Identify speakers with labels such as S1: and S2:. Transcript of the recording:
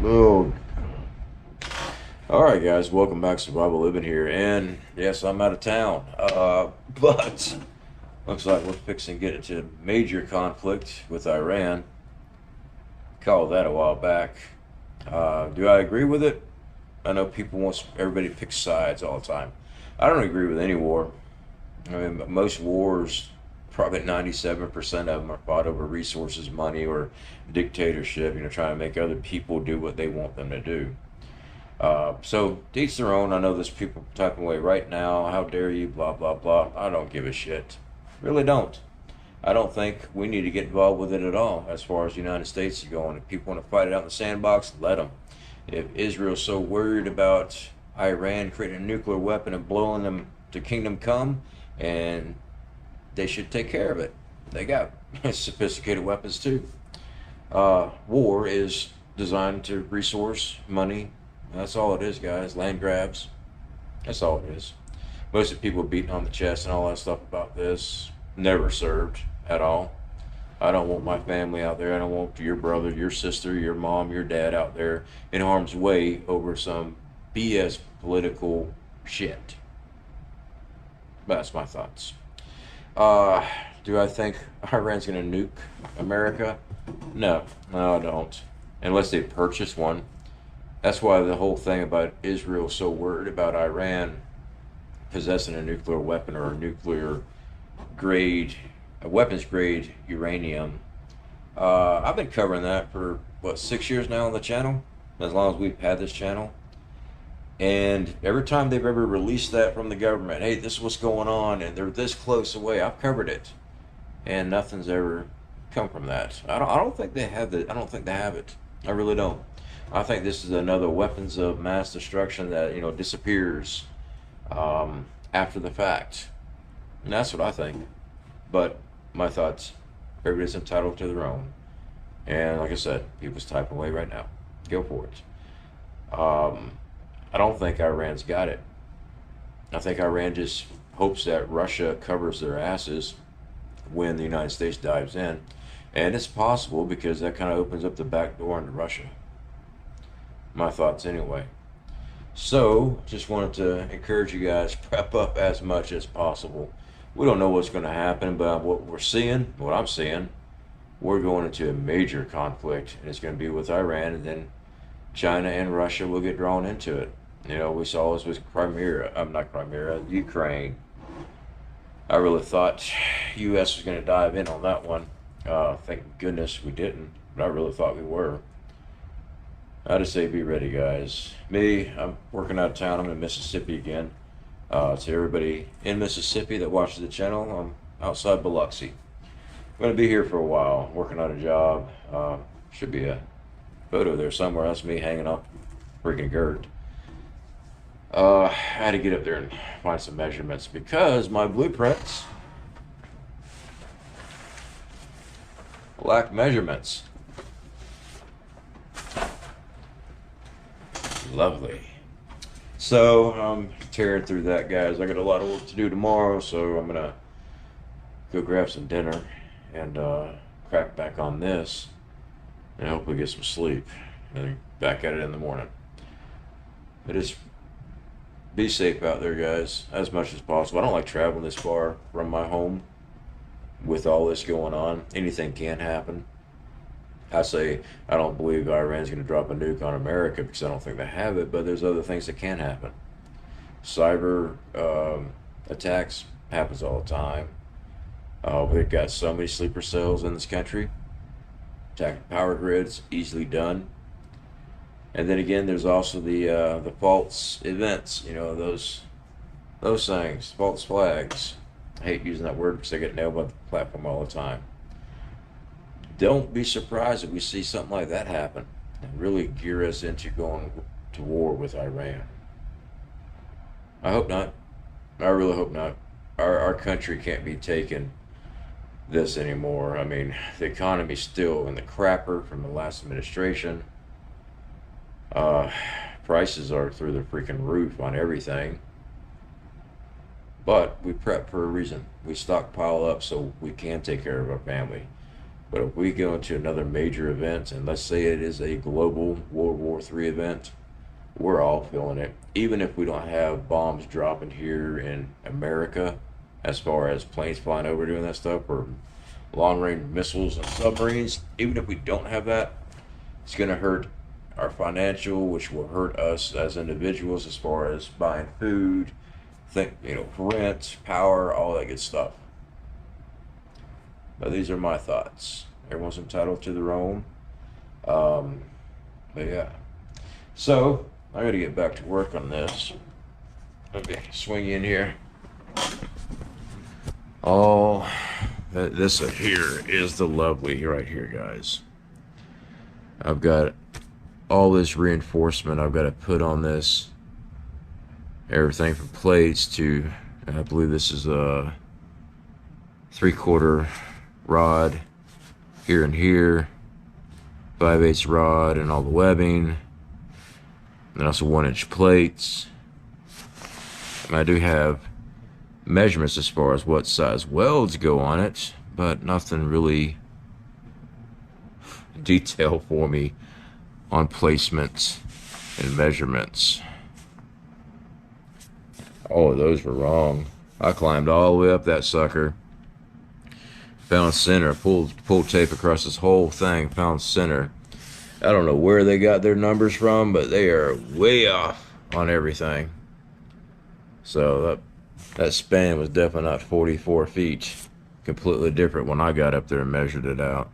S1: Oh, all right, guys. Welcome back to Survival Living here, and yes, I'm out of town. But looks like we're fixing to get into major conflict with Iran. Called that a while back. Do I agree with it? I know people want everybody to pick sides all the time. I don't agree with any war. I mean, most wars, probably 97% of them are fought over resources, money, or dictatorship. Trying to make other people do what they want them to do. So to each their own. I know there's people typing away right now. How dare you? Blah blah blah. I don't give a shit. Really don't. I don't think we need to get involved with it at all. As far as the United States is going, if people want to fight it out in the sandbox, let them. If Israel's so worried about Iran creating a nuclear weapon and blowing them to kingdom come, and they should take care of it. They got sophisticated weapons too. War is designed to resource money. That's all it is, guys. Land grabs. That's all it is. Most of the people beating on the chest and all that stuff about this never served at all. I don't want my family out there. I don't want your brother, your sister, your mom, your dad out there in harm's way over some BS political shit. That's my thoughts. Uh, do I think Iran's going to nuke America? No, no, I don't. Unless they purchase one. That's why the whole thing about Israel so worried about Iran possessing a nuclear weapon or a nuclear grade, a weapons grade uranium. I've been covering that for what 6 years now on the channel, as long as we've had this channel. And every time they've ever released that from the government, hey, this is what's going on, and they're this close away, I've covered it, and nothing's ever come from that. I don't think they have the. I don't think they have it. I really don't. I think this is another weapons of mass destruction that disappears after the fact, and that's what I think. But my thoughts, everybody's entitled to their own. And like I said, people's typing away right now. Go for it. I don't think Iran's got it. I think Iran just hopes that Russia covers their asses when the United States dives in. And it's possible because that kind of opens up the back door into Russia. My thoughts anyway. So, just wanted to encourage you guys, prep up as much as possible. We don't know what's going to happen, but what we're seeing, what I'm seeing, we're going into a major conflict, and it's going to be with Iran, and then China and Russia will get drawn into it. We saw this with Crimea. I'm not Crimea, Ukraine. I really thought U.S. was going to dive in on that one. Thank goodness we didn't, but I really thought we were. I just say be ready, guys. Me, I'm working out of town. I'm in Mississippi again. To everybody in Mississippi that watches the channel, I'm outside Biloxi. I'm going to be here for a while, working on a job. Should be a photo there somewhere. That's me hanging up freaking Gert. I had to get up there and find some measurements because my blueprints lack measurements. Lovely. So I'm tearing through that, guys. I got a lot of work to do tomorrow, so I'm gonna go grab some dinner and crack back on this, and hopefully get some sleep, and then back at it in the morning. But just be safe out there, guys, as much as possible. I don't like traveling this far from my home with all this going on. Anything can happen. I say I don't believe Iran's going to drop a nuke on America because I don't think they have it, but there's other things that can happen. Cyber attacks happens all the time. We've got so many sleeper cells in this country. Attacking power grids, easily done. And then again, there's also the false events. Those things, false flags. I hate using that word because I get nailed by the platform all the time. Don't be surprised if we see something like that happen and really gear us into going to war with Iran. I hope not. I really hope not. Our country can't be taking this anymore. I mean, the economy's still in the crapper from the last administration. Prices are through the freaking roof on everything. But we prep for a reason. We stockpile up so we can take care of our family. But if we go into another major event, and let's say it is a global World War III event, we're all feeling it. Even if we don't have bombs dropping here in America, as far as planes flying over doing that stuff, or long range missiles and submarines, even if we don't have that, it's going to hurt our financial, which will hurt us as individuals as far as buying food, rent, power, all that good stuff. But these are my thoughts. Everyone's entitled to their own. But yeah. So, I gotta get back to work on this. Okay, swing in here. Oh, this here is the lovely right here, guys. I've got all this reinforcement I've got to put on this. Everything from plates to, I believe this is a 3/4 rod here and here, 5/8 rod and all the webbing, and also 1-inch plates. And I do have measurements as far as what size welds go on it, but nothing really detailed for me on placements and measurements. Oh, those were wrong. I climbed all the way up that sucker, found center, pulled tape across this whole thing, found center. I don't know where they got their numbers from, but they are way off on everything. So that span was definitely not 44 feet. Completely different when I got up there and measured it out.